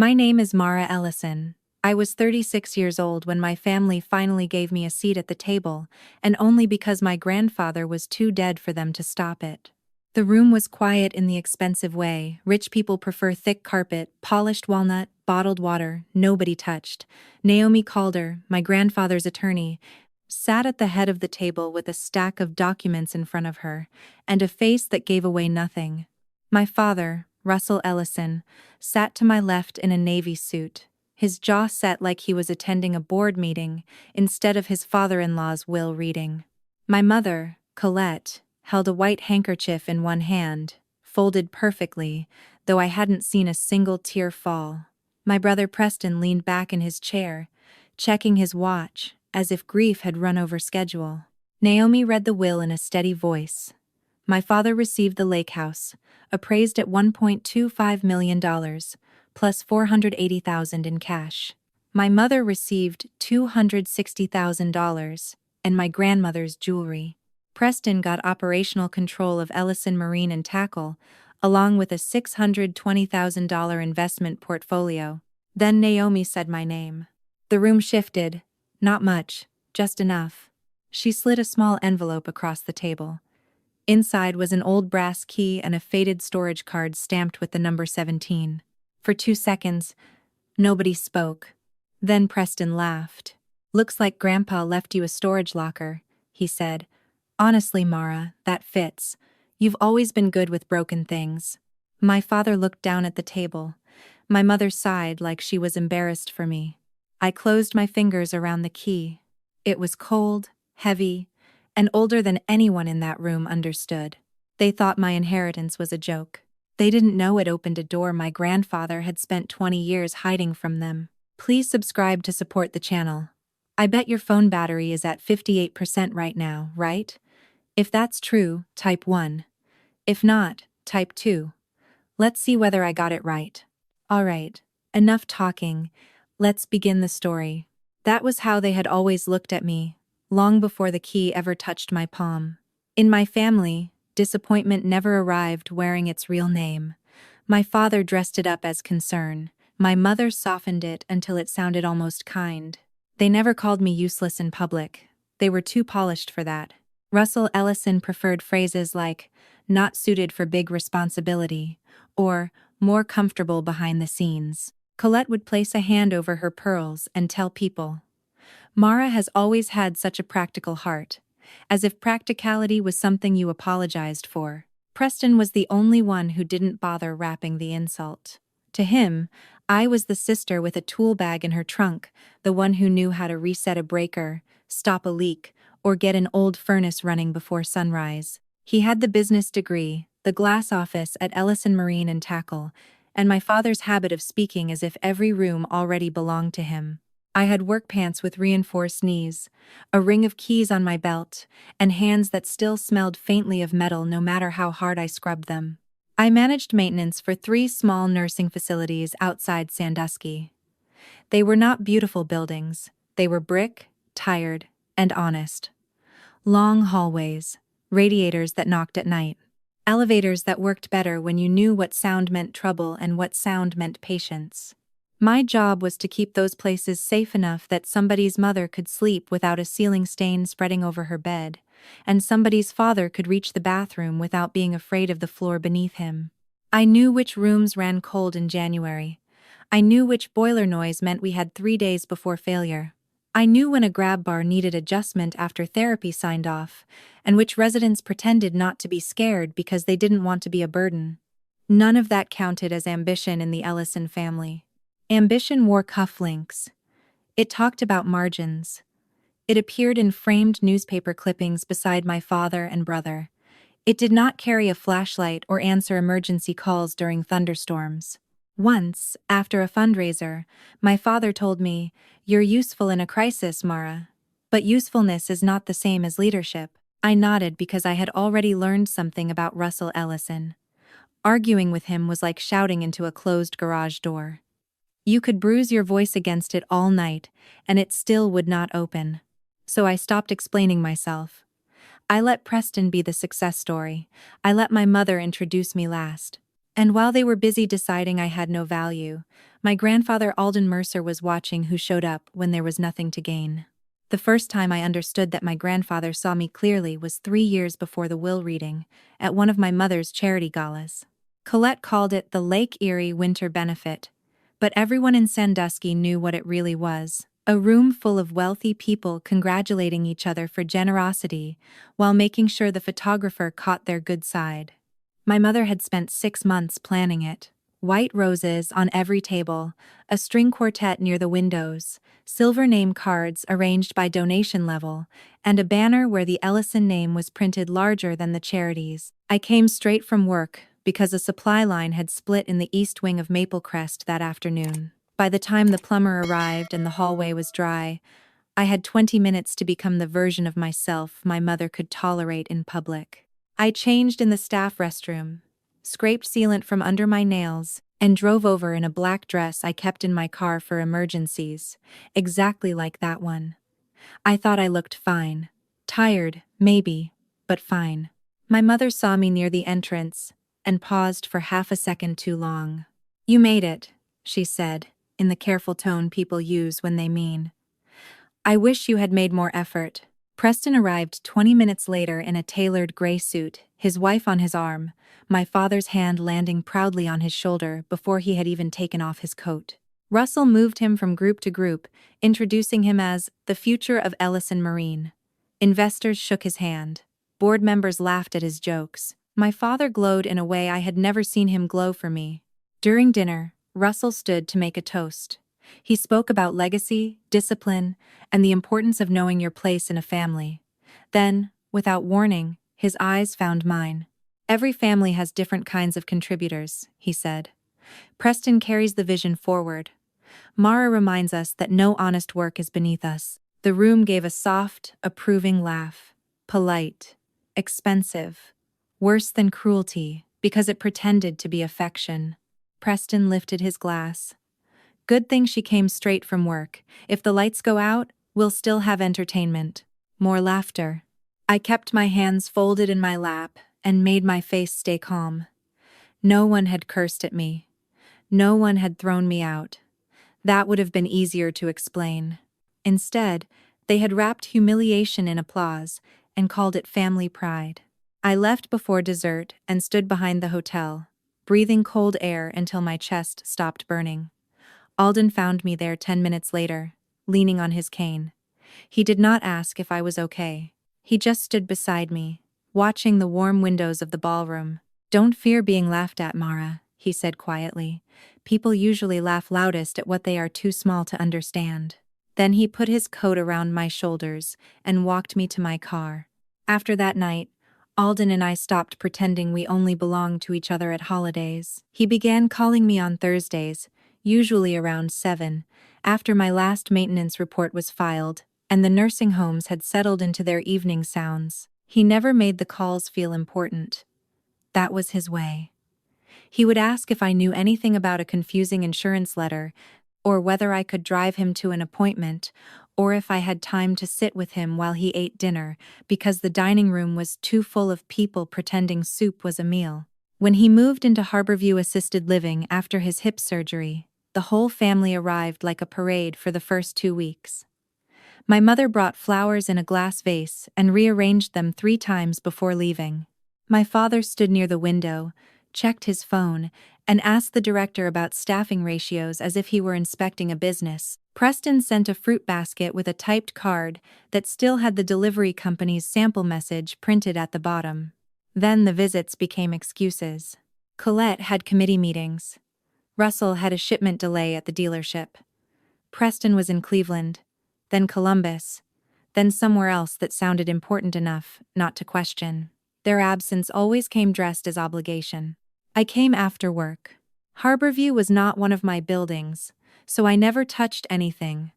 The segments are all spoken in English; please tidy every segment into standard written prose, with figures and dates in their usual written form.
My name is Mara Ellison. I was 36 years old when my family finally gave me a seat at the table, and only because my grandfather was too dead for them to stop it. The room was quiet in the expensive way. Rich people prefer thick carpet, polished walnut, bottled water, nobody touched. Naomi Calder, my grandfather's attorney, sat at the head of the table with a stack of documents in front of her, and a face that gave away nothing. My father, Russell Ellison, sat to my left in a navy suit, his jaw set like he was attending a board meeting instead of his father-in-law's will reading. My mother, Colette, held a white handkerchief in one hand, folded perfectly, though I hadn't seen a single tear fall. My brother Preston leaned back in his chair, checking his watch, as if grief had run over schedule. Naomi read the will in a steady voice. My father received the lake house, appraised at $1.25 million, plus $480,000 in cash. My mother received $260,000, and my grandmother's jewelry. Preston got operational control of Ellison Marine and Tackle, along with a $620,000 investment portfolio. Then Naomi said my name. The room shifted. Not much, just enough. She slid a small envelope across the table. Inside was an old brass key and a faded storage card stamped with the number 17. For 2 seconds, nobody spoke. Then Preston laughed. "Looks like Grandpa left you a storage locker," he said. "Honestly, Mara, that fits. You've always been good with broken things." My father looked down at the table. My mother sighed like she was embarrassed for me. I closed my fingers around the key. It was cold, heavy, and older than anyone in that room understood. They thought my inheritance was a joke. They didn't know it opened a door my grandfather had spent 20 years hiding from them. Please subscribe to support the channel. I bet your phone battery is at 58% right now, right? If that's true, type 1. If not, type 2. Let's see whether I got it right. Alright, enough talking. Let's begin the story. That was how they had always looked at me, long before the key ever touched my palm. In my family, disappointment never arrived wearing its real name. My father dressed it up as concern. My mother softened it until it sounded almost kind. They never called me useless in public. They were too polished for that. Russell Ellison preferred phrases like, "not suited for big responsibility," or "more comfortable behind the scenes." Colette would place a hand over her pearls and tell people, "Mara has always had such a practical heart," as if practicality was something you apologized for. Preston was the only one who didn't bother wrapping the insult. To him, I was the sister with a tool bag in her trunk, the one who knew how to reset a breaker, stop a leak, or get an old furnace running before sunrise. He had the business degree, the glass office at Ellison Marine and Tackle, and my father's habit of speaking as if every room already belonged to him. I had work pants with reinforced knees, a ring of keys on my belt, and hands that still smelled faintly of metal no matter how hard I scrubbed them. I managed maintenance for 3 small nursing facilities outside Sandusky. They were not beautiful buildings. They were brick, tired, and honest. Long hallways, radiators that knocked at night, elevators that worked better when you knew what sound meant trouble and what sound meant patience. My job was to keep those places safe enough that somebody's mother could sleep without a ceiling stain spreading over her bed, and somebody's father could reach the bathroom without being afraid of the floor beneath him. I knew which rooms ran cold in January. I knew which boiler noise meant we had 3 days before failure. I knew when a grab bar needed adjustment after therapy signed off, and which residents pretended not to be scared because they didn't want to be a burden. None of that counted as ambition in the Ellison family. Ambition wore cufflinks. It talked about margins. It appeared in framed newspaper clippings beside my father and brother. It did not carry a flashlight or answer emergency calls during thunderstorms. Once, after a fundraiser, my father told me, "You're useful in a crisis, Mara. But usefulness is not the same as leadership." I nodded because I had already learned something about Russell Ellison. Arguing with him was like shouting into a closed garage door. You could bruise your voice against it all night, and it still would not open. So I stopped explaining myself. I let Preston be the success story. I let my mother introduce me last. And while they were busy deciding I had no value, my grandfather Alden Mercer was watching who showed up when there was nothing to gain. The first time I understood that my grandfather saw me clearly was 3 years before the will reading, at one of my mother's charity galas. Colette called it the Lake Erie Winter Benefit, but everyone in Sandusky knew what it really was: a room full of wealthy people congratulating each other for generosity while making sure the photographer caught their good side. My mother had spent 6 months planning it. White roses on every table, a string quartet near the windows, silver name cards arranged by donation level, and a banner where the Ellison name was printed larger than the charities. I came straight from work because a supply line had split in the east wing of Maplecrest that afternoon. By the time the plumber arrived and the hallway was dry, I had 20 minutes to become the version of myself my mother could tolerate in public. I changed in the staff restroom, scraped sealant from under my nails, and drove over in a black dress I kept in my car for emergencies, exactly like that one. I thought I looked fine. Tired, maybe, but fine. My mother saw me near the entrance and paused for half a second too long. "You made it," she said, in the careful tone people use when they mean. "I wish you had made more effort." Preston arrived 20 minutes later in a tailored gray suit, his wife on his arm, my father's hand landing proudly on his shoulder before he had even taken off his coat. Russell moved him from group to group, introducing him as the future of Ellison Marine. Investors shook his hand. Board members laughed at his jokes. My father glowed in a way I had never seen him glow for me. During dinner, Russell stood to make a toast. He spoke about legacy, discipline, and the importance of knowing your place in a family. Then, without warning, his eyes found mine. "Every family has different kinds of contributors," he said. "Preston carries the vision forward. Mara reminds us that no honest work is beneath us." The room gave a soft, approving laugh. Polite. Expensive. Worse than cruelty, because it pretended to be affection. Preston lifted his glass. "Good thing she came straight from work. If the lights go out, we'll still have entertainment." More laughter. I kept my hands folded in my lap and made my face stay calm. No one had cursed at me. No one had thrown me out. That would have been easier to explain. Instead, they had wrapped humiliation in applause and called it family pride. I left before dessert and stood behind the hotel, breathing cold air until my chest stopped burning. Alden found me there 10 minutes later, leaning on his cane. He did not ask if I was okay. He just stood beside me, watching the warm windows of the ballroom. "Don't fear being laughed at, Mara," he said quietly. "People usually laugh loudest at what they are too small to understand." Then he put his coat around my shoulders and walked me to my car. After that night, Alden and I stopped pretending we only belonged to each other at holidays. He began calling me on Thursdays, usually around 7, after my last maintenance report was filed, and the nursing homes had settled into their evening sounds. He never made the calls feel important. That was his way. He would ask if I knew anything about a confusing insurance letter, or whether I could drive him to an appointment, or if I had time to sit with him while he ate dinner, because the dining room was too full of people pretending soup was a meal. When he moved into Harborview Assisted Living after his hip surgery, the whole family arrived like a parade for the first 2 weeks. My mother brought flowers in a glass vase and rearranged them 3 times before leaving. My father stood near the window, checked his phone, and asked the director about staffing ratios as if he were inspecting a business. Preston sent a fruit basket with a typed card that still had the delivery company's sample message printed at the bottom. Then the visits became excuses. Colette had committee meetings. Russell had a shipment delay at the dealership. Preston was in Cleveland, then Columbus, then somewhere else that sounded important enough not to question. Their absence always came dressed as obligation. I came after work. Harborview was not one of my buildings, so I never touched anything.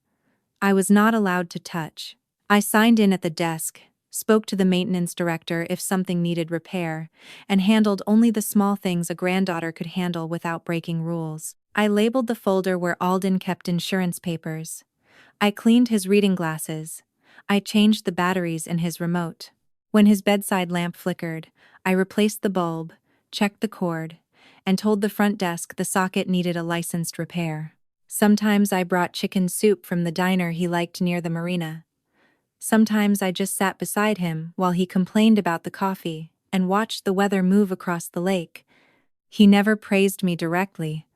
I was not allowed to touch. I signed in at the desk, spoke to the maintenance director if something needed repair, and handled only the small things a granddaughter could handle without breaking rules. I labeled the folder where Alden kept insurance papers. I cleaned his reading glasses. I changed the batteries in his remote. When his bedside lamp flickered, I replaced the bulb, checked the cord, and told the front desk the socket needed a licensed repair. Sometimes I brought chicken soup from the diner he liked near the marina. Sometimes I just sat beside him while he complained about the coffee and watched the weather move across the lake. He never praised me directly.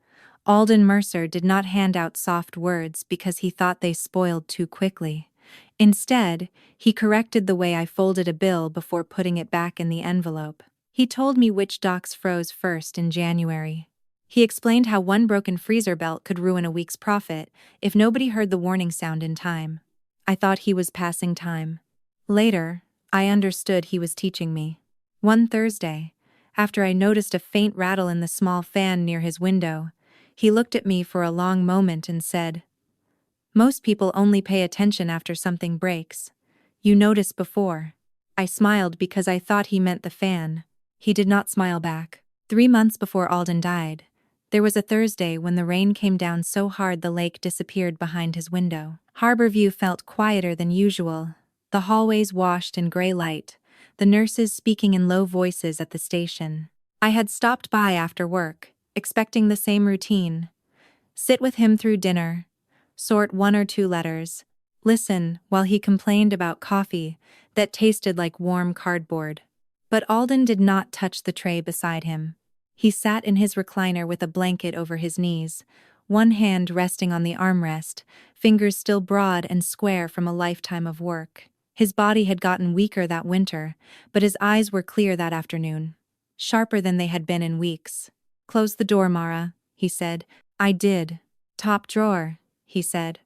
Alden Mercer did not hand out soft words because he thought they spoiled too quickly. Instead, he corrected the way I folded a bill before putting it back in the envelope. He told me which docks froze first in January. He explained how one broken freezer belt could ruin a week's profit if nobody heard the warning sound in time. I thought he was passing time. Later, I understood he was teaching me. One Thursday, after I noticed a faint rattle in the small fan near his window, he looked at me for a long moment and said, "Most people only pay attention after something breaks. You notice before." I smiled because I thought he meant the fan. He did not smile back. 3 months before Alden died, there was a Thursday when the rain came down so hard the lake disappeared behind his window. Harborview felt quieter than usual, the hallways washed in gray light, the nurses speaking in low voices at the station. I had stopped by after work, expecting the same routine. Sit with him through dinner, sort 1 or 2 letters, listen while he complained about coffee that tasted like warm cardboard. But Alden did not touch the tray beside him. He sat in his recliner with a blanket over his knees, one hand resting on the armrest, fingers still broad and square from a lifetime of work. His body had gotten weaker that winter, but his eyes were clear that afternoon, sharper than they had been in weeks. "Close the door, Mara," he said. I did. "Top drawer," he said.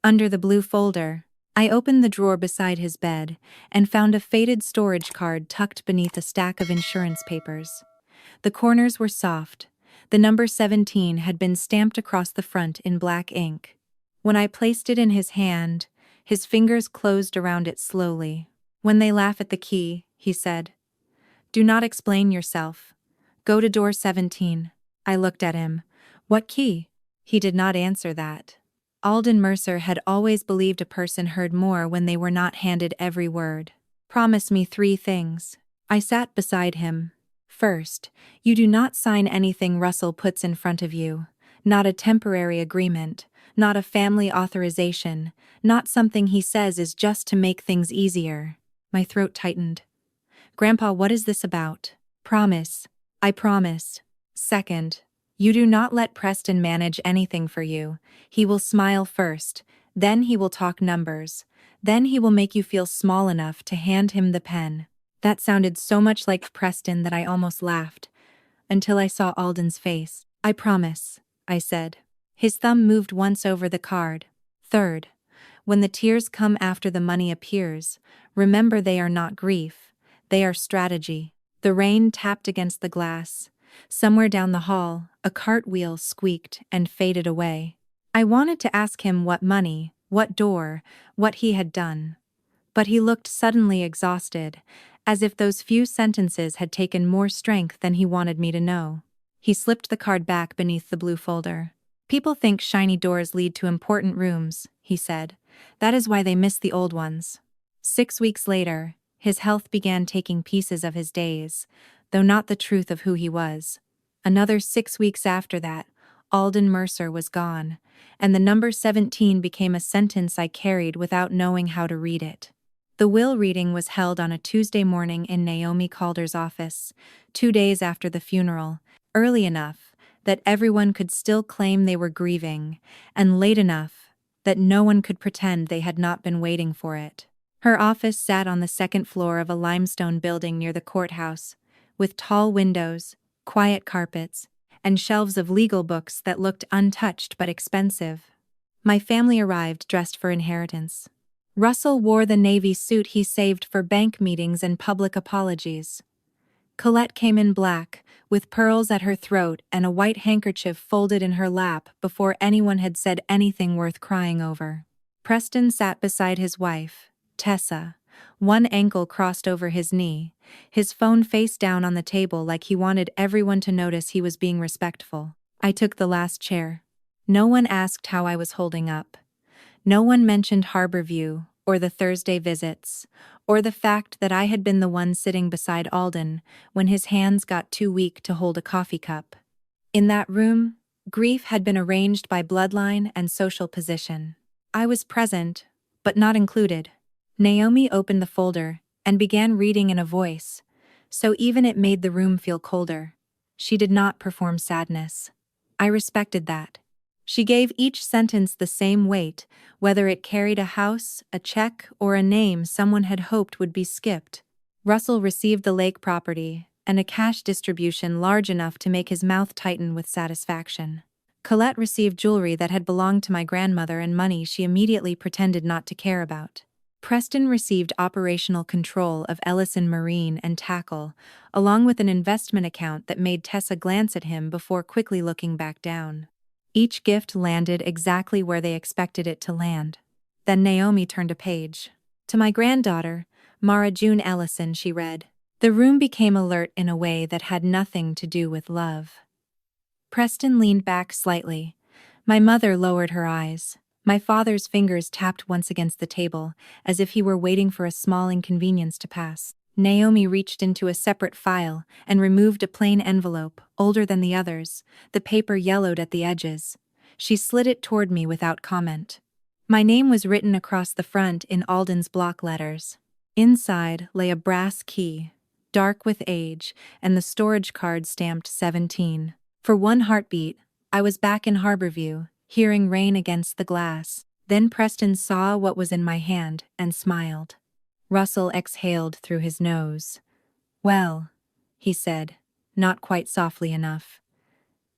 "Under the blue folder." I opened the drawer beside his bed and found a faded storage card tucked beneath a stack of insurance papers. The corners were soft. The number 17 had been stamped across the front in black ink. When I placed it in his hand, his fingers closed around it slowly. "When they laugh at the key," he said, "do not explain yourself. Go to door 17. I looked at him. "What key?" He did not answer that. Alden Mercer had always believed a person heard more when they were not handed every word. "Promise me 3 things." I sat beside him. "First, you do not sign anything Russell puts in front of you. Not a temporary agreement, not a family authorization, not something he says is just to make things easier." My throat tightened. "Grandpa, what is this about?" "Promise." I promised. "Second, you do not let Preston manage anything for you. He will smile first, then he will talk numbers, then he will make you feel small enough to hand him the pen." That sounded so much like Preston that I almost laughed, until I saw Alden's face. "I promise," I said. His thumb moved once over the card. "Third, when the tears come after the money appears, remember they are not grief, they are strategy." The rain tapped against the glass. Somewhere down the hall, a cartwheel squeaked and faded away. I wanted to ask him what money, what door, what he had done. But he looked suddenly exhausted, as if those few sentences had taken more strength than he wanted me to know. He slipped the card back beneath the blue folder. "People think shiny doors lead to important rooms," he said. "That is why they miss the old ones." 6 weeks later, his health began taking pieces of his days, though not the truth of who he was. Another 6 weeks after that, Alden Mercer was gone, and the number 17 became a sentence I carried without knowing how to read it. The will reading was held on a Tuesday morning in Naomi Calder's office, 2 days after the funeral, early enough that everyone could still claim they were grieving, and late enough that no one could pretend they had not been waiting for it. Her office sat on the 2nd floor of a limestone building near the courthouse, with tall windows, quiet carpets, and shelves of legal books that looked untouched but expensive. My family arrived dressed for inheritance. Russell wore the navy suit he saved for bank meetings and public apologies. Colette came in black, with pearls at her throat and a white handkerchief folded in her lap before anyone had said anything worth crying over. Preston sat beside his wife, Tessa, one ankle crossed over his knee, his phone face down on the table like he wanted everyone to notice he was being respectful. I took the last chair. No one asked how I was holding up. No one mentioned Harborview, or the Thursday visits, or the fact that I had been the one sitting beside Alden when his hands got too weak to hold a coffee cup. In that room, grief had been arranged by bloodline and social position. I was present, but not included. Naomi opened the folder and began reading in a voice, so even it made the room feel colder. She did not perform sadness. I respected that. She gave each sentence the same weight, whether it carried a house, a check, or a name someone had hoped would be skipped. Russell received the lake property and a cash distribution large enough to make his mouth tighten with satisfaction. Colette received jewelry that had belonged to my grandmother and money she immediately pretended not to care about. Preston received operational control of Ellison Marine and Tackle, along with an investment account that made Tessa glance at him before quickly looking back down. Each gift landed exactly where they expected it to land. Then Naomi turned a page. To my granddaughter, Mara June Ellison, she read. The room became alert in a way that had nothing to do with love. Preston leaned back slightly. My mother lowered her eyes. My father's fingers tapped once against the table, as if he were waiting for a small inconvenience to pass. Naomi reached into a separate file and removed a plain envelope, older than the others, the paper yellowed at the edges. She slid it toward me without comment. My name was written across the front in Alden's block letters. Inside lay a brass key, dark with age, and the storage card stamped 17. For one heartbeat, I was back in Harborview, hearing rain against the glass. Then Preston saw what was in my hand and smiled. Russell exhaled through his nose. Well, he said, not quite softly enough.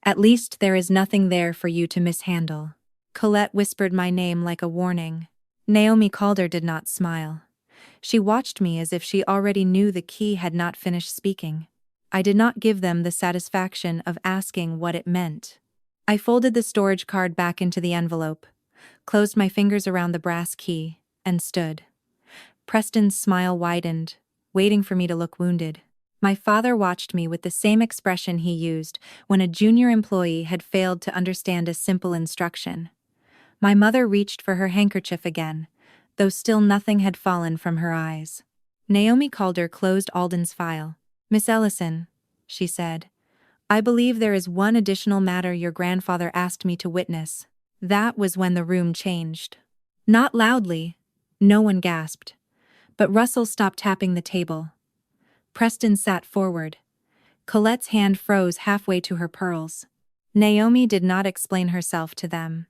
At least there is nothing there for you to mishandle. Colette whispered my name like a warning. Naomi Calder did not smile. She watched me as if she already knew the key had not finished speaking. I did not give them the satisfaction of asking what it meant. I folded the storage card back into the envelope, closed my fingers around the brass key, and stood. Preston's smile widened, waiting for me to look wounded. My father watched me with the same expression he used when a junior employee had failed to understand a simple instruction. My mother reached for her handkerchief again, though still nothing had fallen from her eyes. Naomi Calder closed Alden's file. Miss Ellison, she said, I believe there is one additional matter your grandfather asked me to witness. That was when the room changed. Not loudly. No one gasped. But Russell stopped tapping the table. Preston sat forward. Colette's hand froze halfway to her pearls. Naomi did not explain herself to them.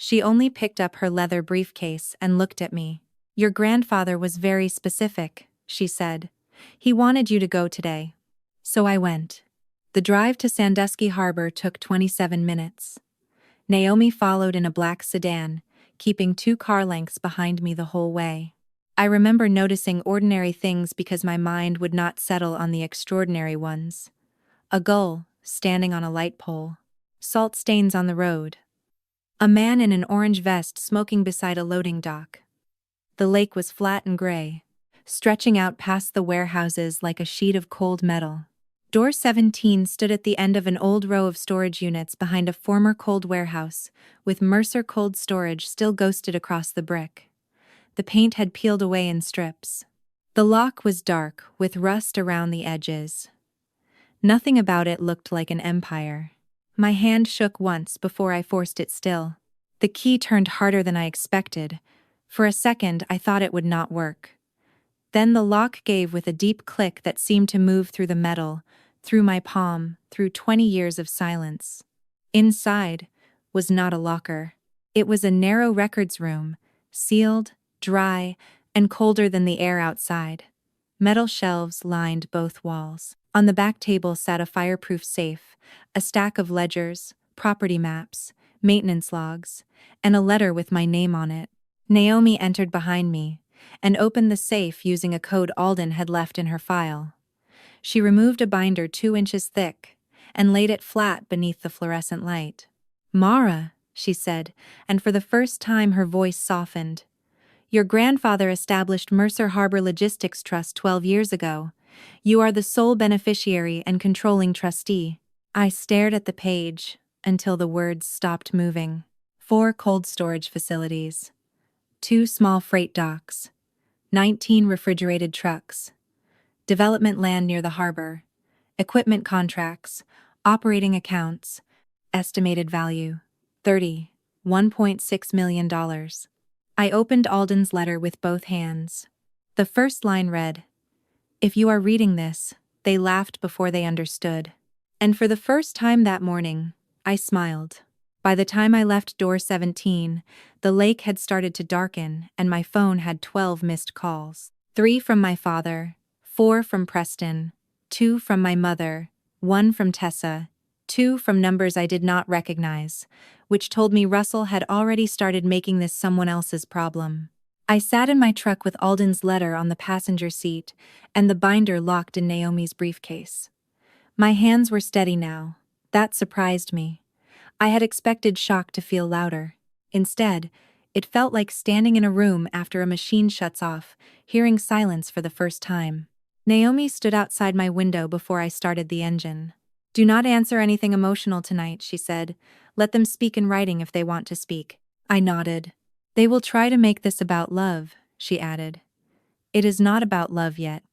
She only picked up her leather briefcase and looked at me. Your grandfather was very specific, she said. He wanted you to go today. So I went. The drive to Sandusky Harbor took 27 minutes. Naomi followed in a black sedan, keeping 2 car lengths behind me the whole way. I remember noticing ordinary things because my mind would not settle on the extraordinary ones. A gull, standing on a light pole. Salt stains on the road. A man in an orange vest smoking beside a loading dock. The lake was flat and gray, stretching out past the warehouses like a sheet of cold metal. Door 17 stood at the end of an old row of storage units behind a former cold warehouse, with Mercer Cold Storage still ghosted across the brick. The paint had peeled away in strips. The lock was dark, with rust around the edges. Nothing about it looked like an empire. My hand shook once before I forced it still. The key turned harder than I expected. For a second, I thought it would not work. Then the lock gave with a deep click that seemed to move through the metal, through my palm, through 20 years of silence. Inside was not a locker. It was a narrow records room, sealed, dry, and colder than the air outside. Metal shelves lined both walls. On the back table sat a fireproof safe, a stack of ledgers, property maps, maintenance logs, and a letter with my name on it. Naomi entered behind me and opened the safe using a code Alden had left in her file. She removed a binder 2 inches thick and laid it flat beneath the fluorescent light. Mara, she said, and for the first time her voice softened. Your grandfather established Mercer Harbor Logistics Trust 12 years ago. You are the sole beneficiary and controlling trustee. I stared at the page until the words stopped moving. 4 cold storage facilities. 2 small freight docks. 19 refrigerated trucks. Development land near the harbor. Equipment contracts, Operating accounts. Estimated value. 30. $1.6 million. I opened Alden's letter with both hands. The first line read, "If you are reading this, they laughed before they understood." And for the first time that morning, I smiled. By the time I left door 17, the lake had started to darken and my phone had 12 missed calls. 3 from my father, 4 from Preston, 2 from my mother, 1 from Tessa, 2 from numbers I did not recognize, which told me Russell had already started making this someone else's problem. I sat in my truck with Alden's letter on the passenger seat and the binder locked in Naomi's briefcase. My hands were steady now. That surprised me. I had expected shock to feel louder. Instead, it felt like standing in a room after a machine shuts off, hearing silence for the first time. Naomi stood outside my window before I started the engine. "Do not answer anything emotional tonight," she said. "Let them speak in writing if they want to speak." I nodded. "They will try to make this about love," she added. "It is not about love yet.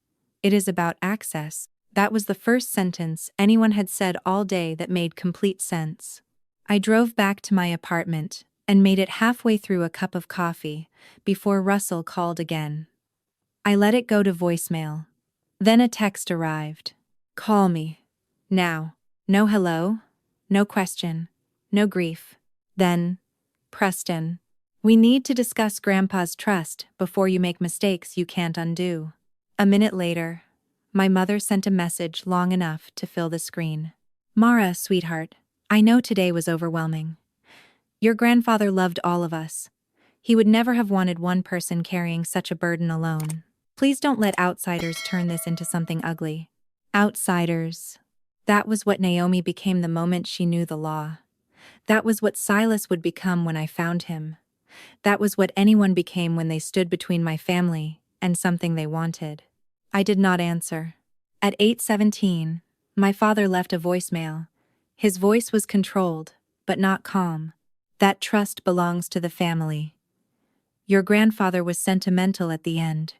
It is about access." That was the first sentence anyone had said all day that made complete sense. I drove back to my apartment and made it halfway through a cup of coffee before Russell called again. I let it go to voicemail. Then a text arrived. "Call me. Now. No hello. No question. No grief." Then, "Preston. We need to discuss Grandpa's trust before you make mistakes you can't undo." A minute later, my mother sent a message long enough to fill the screen. "Mara, sweetheart, I know today was overwhelming. Your grandfather loved all of us. He would never have wanted one person carrying such a burden alone. Please don't let outsiders turn this into something ugly." Outsiders. That was what Naomi became the moment she knew the law. That was what Silas would become when I found him. That was what anyone became when they stood between my family and something they wanted. I did not answer. At 8:17, my father left a voicemail. His voice was controlled, but not calm. "That trust belongs to the family. Your grandfather was sentimental at the end.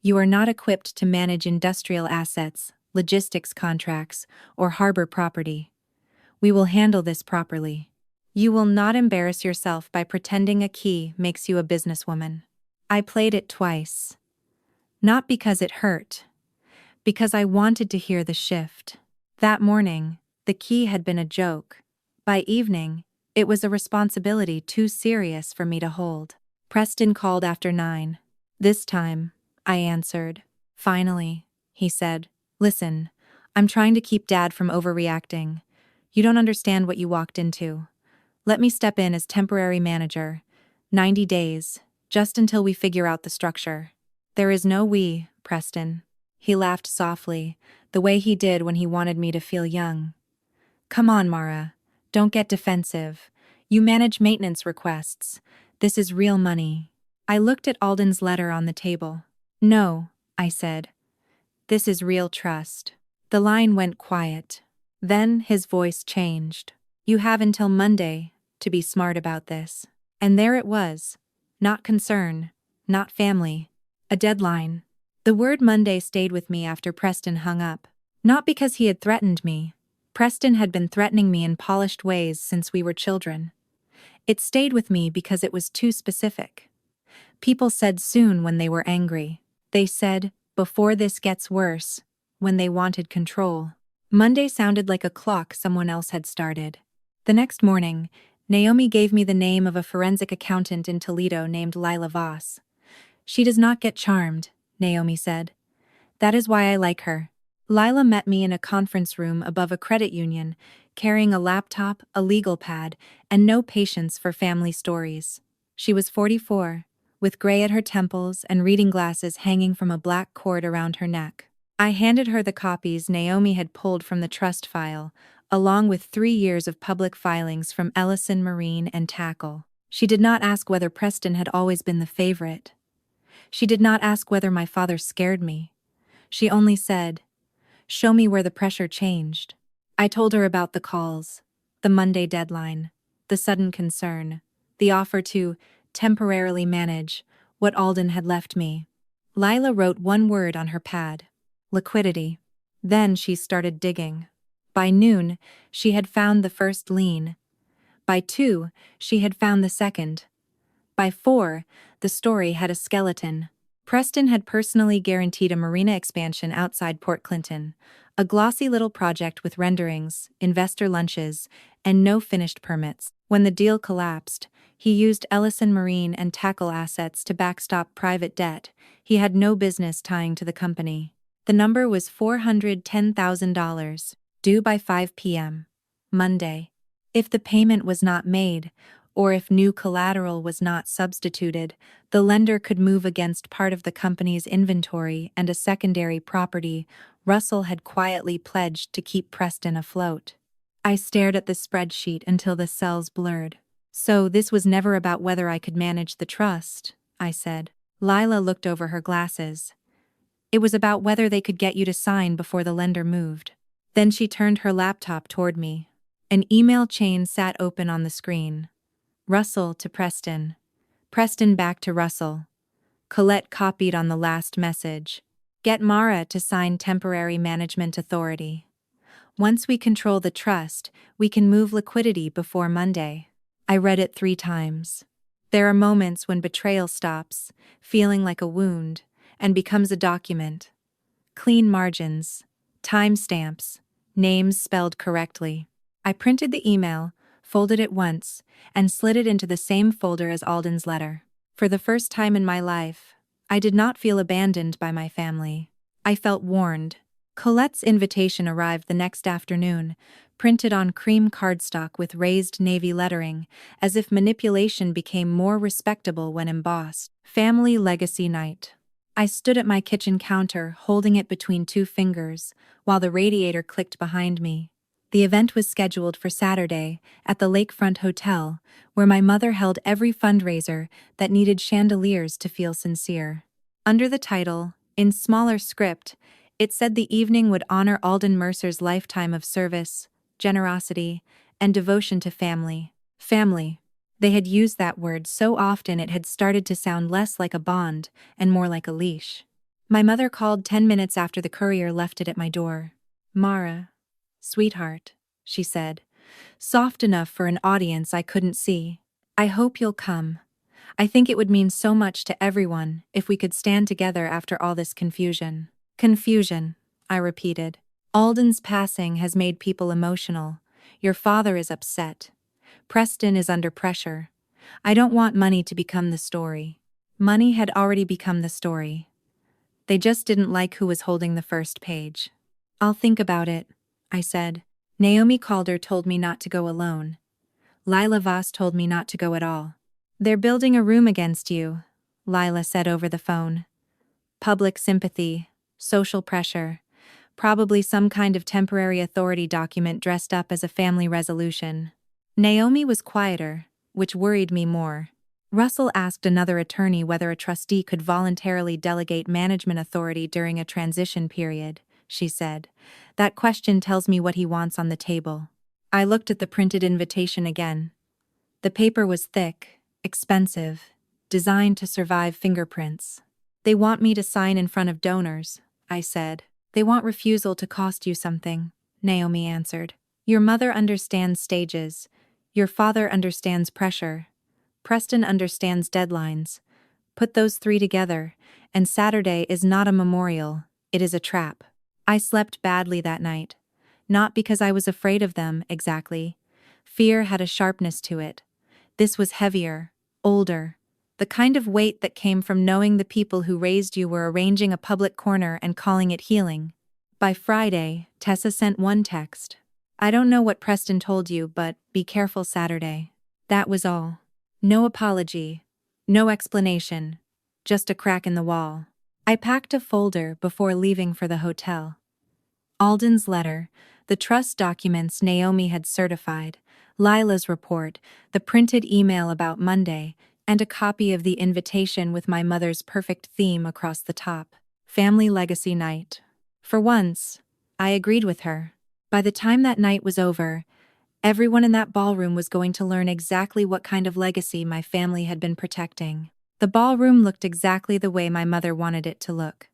You are not equipped to manage industrial assets, logistics contracts, or harbor property. We will handle this properly. You will not embarrass yourself by pretending a key makes you a businesswoman." I played it twice. Not because it hurt, because I wanted to hear the shift. That morning, the key had been a joke. By evening, it was a responsibility too serious for me to hold. Preston called after 9. "This time," I answered. "Finally," he said. "Listen, I'm trying to keep Dad from overreacting. You don't understand what you walked into. Let me step in as temporary manager. 90 days, just until we figure out the structure." "There is no we, Preston." He laughed softly, the way he did when he wanted me to feel young. "Come on, Mara. Don't get defensive. You manage maintenance requests. This is real money." I looked at Alden's letter on the table. "No," I said. "This is real trust." The line went quiet. Then his voice changed. "You have until Monday to be smart about this." And there it was. Not concern, not family. A deadline. The word Monday stayed with me after Preston hung up. Not because he had threatened me. Preston had been threatening me in polished ways since we were children. It stayed with me because it was too specific. People said soon when they were angry. They said, before this gets worse, when they wanted control. Monday sounded like a clock someone else had started. The next morning, Naomi gave me the name of a forensic accountant in Toledo named Lila Voss. "She does not get charmed," Naomi said. "That is why I like her." Lila met me in a conference room above a credit union, carrying a laptop, a legal pad, and no patience for family stories. She was 44, with gray at her temples and reading glasses hanging from a black cord around her neck. I handed her the copies Naomi had pulled from the trust file, along with 3 years of public filings from Ellison Marine and Tackle. She did not ask whether Preston had always been the favorite. She did not ask whether my father scared me. She only said, "Show me where the pressure changed." I told her about the calls, the Monday deadline, the sudden concern, the offer to temporarily manage what Alden had left me. Lila wrote one word on her pad: liquidity. Then she started digging. By noon, she had found the first lien. By 2, she had found the second. By 4, the story had a skeleton. Preston had personally guaranteed a marina expansion outside Port Clinton, a glossy little project with renderings, investor lunches, and no finished permits. When the deal collapsed, he used Ellison Marine and Tackle assets to backstop private debt he had no business tying to the company. The number was $410,000, due by 5 p.m. Monday. If the payment was not made, or if new collateral was not substituted, the lender could move against part of the company's inventory and a secondary property Russell had quietly pledged to keep Preston afloat. I stared at the spreadsheet until the cells blurred. So this was never about whether I could manage the trust, I said. Lila looked over her glasses. It was about whether they could get you to sign before the lender moved. Then she turned her laptop toward me. An email chain sat open on the screen. Russell to Preston. Preston back to Russell. Colette copied on the last message. Get Mara to sign temporary management authority. Once we control the trust, we can move liquidity before Monday. I read it 3 times. There are moments when betrayal stops, feeling like a wound, and becomes a document. Clean margins, timestamps, names spelled correctly. I printed the email, folded it once, and slid it into the same folder as Alden's letter. For the first time in my life, I did not feel abandoned by my family. I felt warned. Colette's invitation arrived the next afternoon, printed on cream cardstock with raised navy lettering, as if manipulation became more respectable when embossed. Family Legacy Night. I stood at my kitchen counter, holding it between 2 fingers, while the radiator clicked behind me. The event was scheduled for Saturday at the Lakefront Hotel, where my mother held every fundraiser that needed chandeliers to feel sincere. Under the title, in smaller script, it said the evening would honor Alden Mercer's lifetime of service, generosity, and devotion to family. Family. They had used that word so often it had started to sound less like a bond and more like a leash. My mother called 10 minutes after the courier left it at my door. Mara. Sweetheart, she said, soft enough for an audience I couldn't see. I hope you'll come. I think it would mean so much to everyone if we could stand together after all this confusion. Confusion, I repeated. Alden's passing has made people emotional. Your father is upset. Preston is under pressure. I don't want money to become the story. Money had already become the story. They just didn't like who was holding the first page. I'll think about it, I said. Naomi Calder told me not to go alone. Lila Voss told me not to go at all. They're building a room against you, Lila said over the phone. Public sympathy, social pressure, probably some kind of temporary authority document dressed up as a family resolution. Naomi was quieter, which worried me more. Russell asked another attorney whether a trustee could voluntarily delegate management authority during a transition period, she said. That question tells me what he wants on the table. I looked at the printed invitation again. The paper was thick, expensive, designed to survive fingerprints. They want me to sign in front of donors, I said. They want refusal to cost you something, Naomi answered. Your mother understands stages. Your father understands pressure. Preston understands deadlines. Put those 3 together, and Saturday is not a memorial, it is a trap. I slept badly that night. Not because I was afraid of them, exactly. Fear had a sharpness to it. This was heavier, older. The kind of weight that came from knowing the people who raised you were arranging a public corner and calling it healing. By Friday, Tessa sent one text. I don't know what Preston told you, but be careful Saturday. That was all. No apology. No explanation. Just a crack in the wall. I packed a folder before leaving for the hotel. Alden's letter, the trust documents Naomi had certified, Lila's report, the printed email about Monday, and a copy of the invitation with my mother's perfect theme across the top. Family Legacy Night. For once, I agreed with her. By the time that night was over, everyone in that ballroom was going to learn exactly what kind of legacy my family had been protecting. The ballroom looked exactly the way my mother wanted it to look.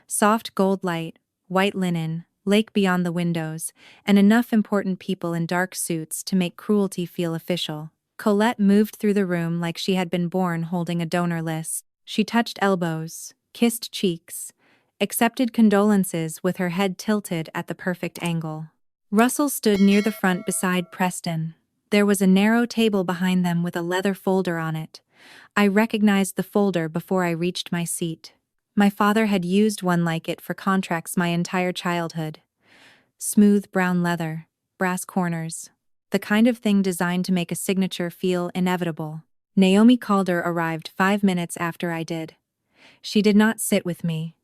Soft gold light, white linen, lake beyond the windows, and enough important people in dark suits to make cruelty feel official. Colette moved through the room like she had been born holding a donor list. She touched elbows, kissed cheeks, accepted condolences with her head tilted at the perfect angle. Russell stood near the front beside Preston. There was a narrow table behind them with a leather folder on it. I recognized the folder before I reached my seat. My father had used one like it for contracts my entire childhood. Smooth brown leather, brass corners. The kind of thing designed to make a signature feel inevitable. Naomi Calder arrived 5 minutes after I did. She did not sit with me.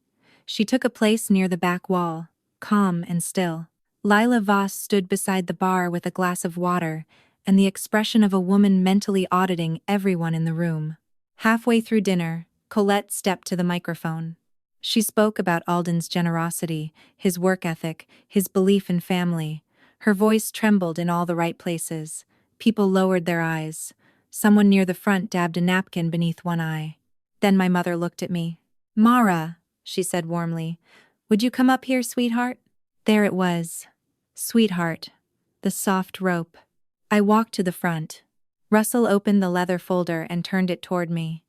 She took a place near the back wall, calm and still. Lila Voss stood beside the bar with a glass of water and the expression of a woman mentally auditing everyone in the room. Halfway through dinner, Colette stepped to the microphone. She spoke about Alden's generosity, his work ethic, his belief in family. Her voice trembled in all the right places. People lowered their eyes. Someone near the front dabbed a napkin beneath one eye. Then my mother looked at me. "Mara," she said warmly, "would you come up here, sweetheart?" There it was. Sweetheart. The soft rope. I walked to the front. Russell opened the leather folder and turned it toward me.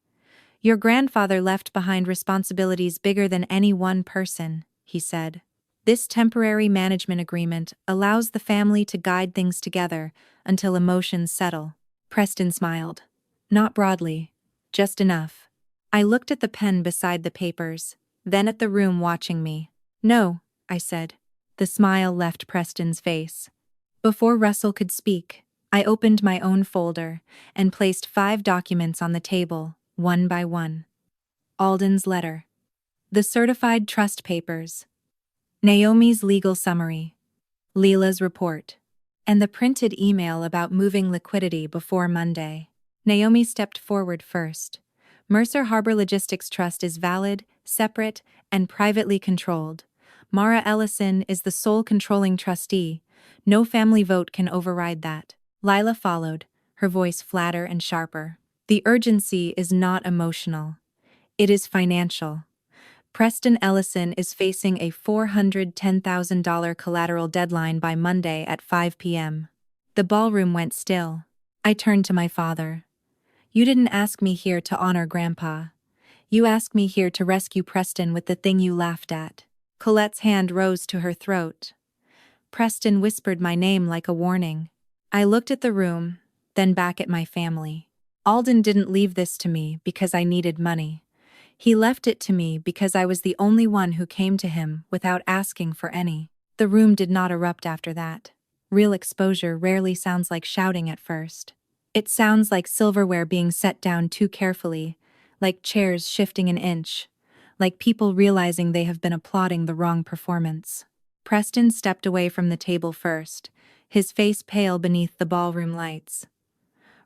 "Your grandfather left behind responsibilities bigger than any one person," he said. "This temporary management agreement allows the family to guide things together until emotions settle." Preston smiled. Not broadly, just enough. I looked at the pen beside the papers, then at the room watching me. "No," I said. The smile left Preston's face. Before Russell could speak, I opened my own folder and placed 5 documents on the table, one by one. Alden's letter. The certified trust papers. Naomi's legal summary. Leela's report. And the printed email about moving liquidity before Monday. Naomi stepped forward first. "Mercer Harbor Logistics Trust is valid, separate, and privately controlled. Mara Ellison is the sole controlling trustee. No family vote can override that." Lila followed, her voice flatter and sharper. "The urgency is not emotional. It is financial. Preston Ellison is facing a $410,000 collateral deadline by Monday at 5 p.m. The ballroom went still. I turned to my father. "You didn't ask me here to honor Grandpa. You asked me here to rescue Preston with the thing you laughed at." Colette's hand rose to her throat. Preston whispered my name like a warning. I looked at the room, then back at my family. Alden didn't leave this to me because I needed money. He left it to me because I was the only one who came to him without asking for any. The room did not erupt after that. Real exposure rarely sounds like shouting at first. It sounds like silverware being set down too carefully, like chairs shifting an inch, like people realizing they have been applauding the wrong performance. Preston stepped away from the table first, his face pale beneath the ballroom lights.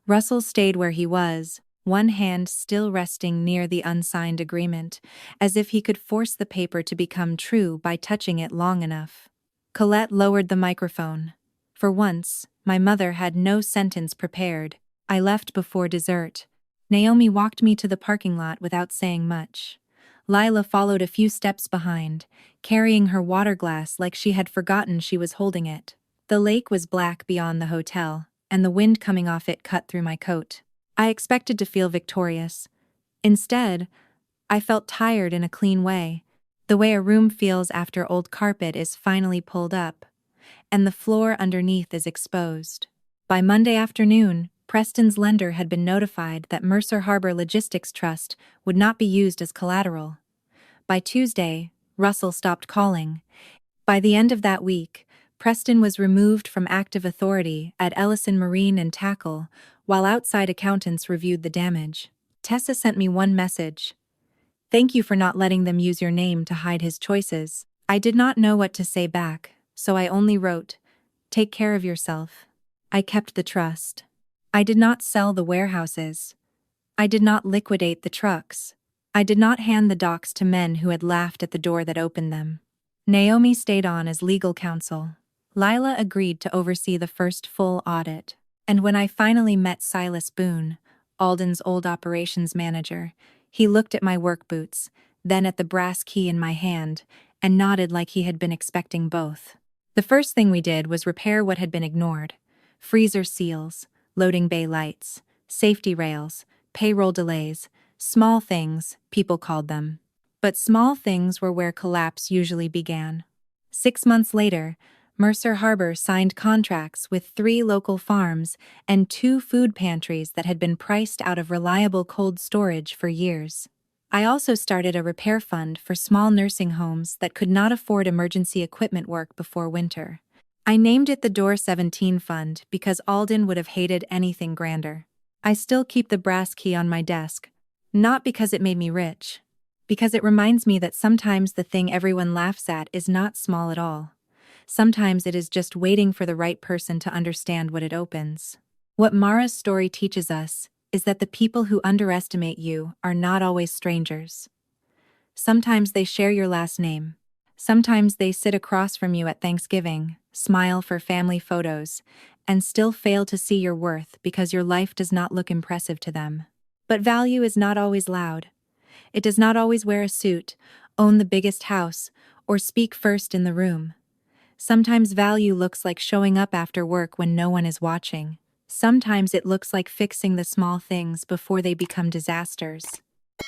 Russell stayed where he was, one hand still resting near the unsigned agreement, as if he could force the paper to become true by touching it long enough. Colette lowered the microphone. For once, my mother had no sentence prepared. I left before dessert. Naomi walked me to the parking lot without saying much. Lila followed a few steps behind, carrying her water glass like she had forgotten she was holding it. The lake was black beyond the hotel, and the wind coming off it cut through my coat. I expected to feel victorious. Instead, I felt tired in a clean way, the way a room feels after old carpet is finally pulled up, and the floor underneath is exposed. By Monday afternoon, Preston's lender had been notified that Mercer Harbor Logistics Trust would not be used as collateral. By Tuesday, Russell stopped calling. By the end of that week, Preston was removed from active authority at Ellison Marine and Tackle, while outside accountants reviewed the damage. Tessa sent me one message. "Thank you for not letting them use your name to hide his choices." I did not know what to say back, so I only wrote, "Take care of yourself." I kept the trust. I did not sell the warehouses. I did not liquidate the trucks. I did not hand the docks to men who had laughed at the door that opened them. Naomi stayed on as legal counsel. Lila agreed to oversee the first full audit. And when I finally met Silas Boone, Alden's old operations manager, he looked at my work boots, then at the brass key in my hand, and nodded like he had been expecting both. The first thing we did was repair what had been ignored: freezer seals, loading bay lights, safety rails, payroll delays, small things, people called them. But small things were where collapse usually began. 6 months later, Mercer Harbor signed contracts with 3 local farms and 2 food pantries that had been priced out of reliable cold storage for years. I also started a repair fund for small nursing homes that could not afford emergency equipment work before winter. I named it the Door 17 Fund because Alden would have hated anything grander. I still keep the brass key on my desk, not because it made me rich, because it reminds me that sometimes the thing everyone laughs at is not small at all. Sometimes it is just waiting for the right person to understand what it opens. What Mara's story teaches us is that the people who underestimate you are not always strangers. Sometimes they share your last name. Sometimes they sit across from you at Thanksgiving, smile for family photos, and still fail to see your worth because your life does not look impressive to them. But value is not always loud. It does not always wear a suit, own the biggest house, or speak first in the room. Sometimes value looks like showing up after work when no one is watching. Sometimes it looks like fixing the small things before they become disasters.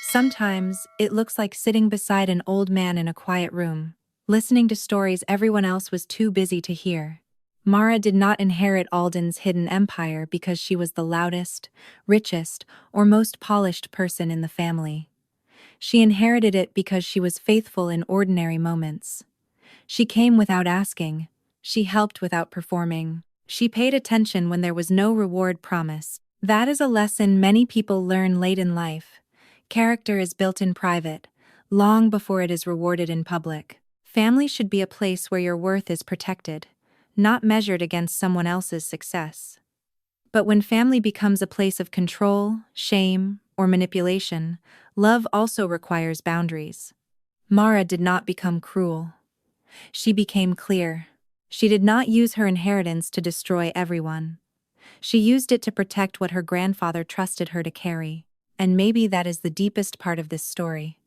Sometimes it looks like sitting beside an old man in a quiet room, listening to stories everyone else was too busy to hear. Mara did not inherit Alden's hidden empire because she was the loudest, richest, or most polished person in the family. She inherited it because she was faithful in ordinary moments. She came without asking. She helped without performing. She paid attention when there was no reward promised. That is a lesson many people learn late in life. Character is built in private, long before it is rewarded in public. Family should be a place where your worth is protected, not measured against someone else's success. But when family becomes a place of control, shame, or manipulation, love also requires boundaries. Mara did not become cruel. She became clear. She did not use her inheritance to destroy everyone. She used it to protect what her grandfather trusted her to carry. And maybe that is the deepest part of this story.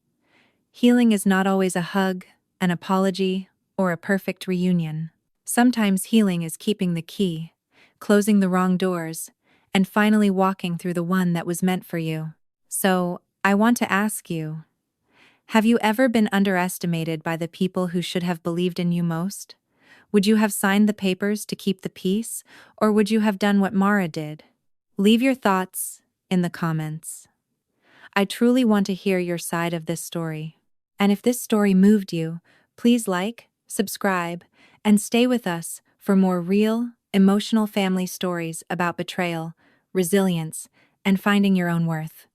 Healing is not always a hug, an apology, or a perfect reunion. Sometimes healing is keeping the key, closing the wrong doors, and finally walking through the one that was meant for you. So, I want to ask you, have you ever been underestimated by the people who should have believed in you most? Would you have signed the papers to keep the peace, or would you have done what Mara did? Leave your thoughts in the comments. I truly want to hear your side of this story. And if this story moved you, please like, subscribe, and stay with us for more real, emotional family stories about betrayal, resilience, and finding your own worth.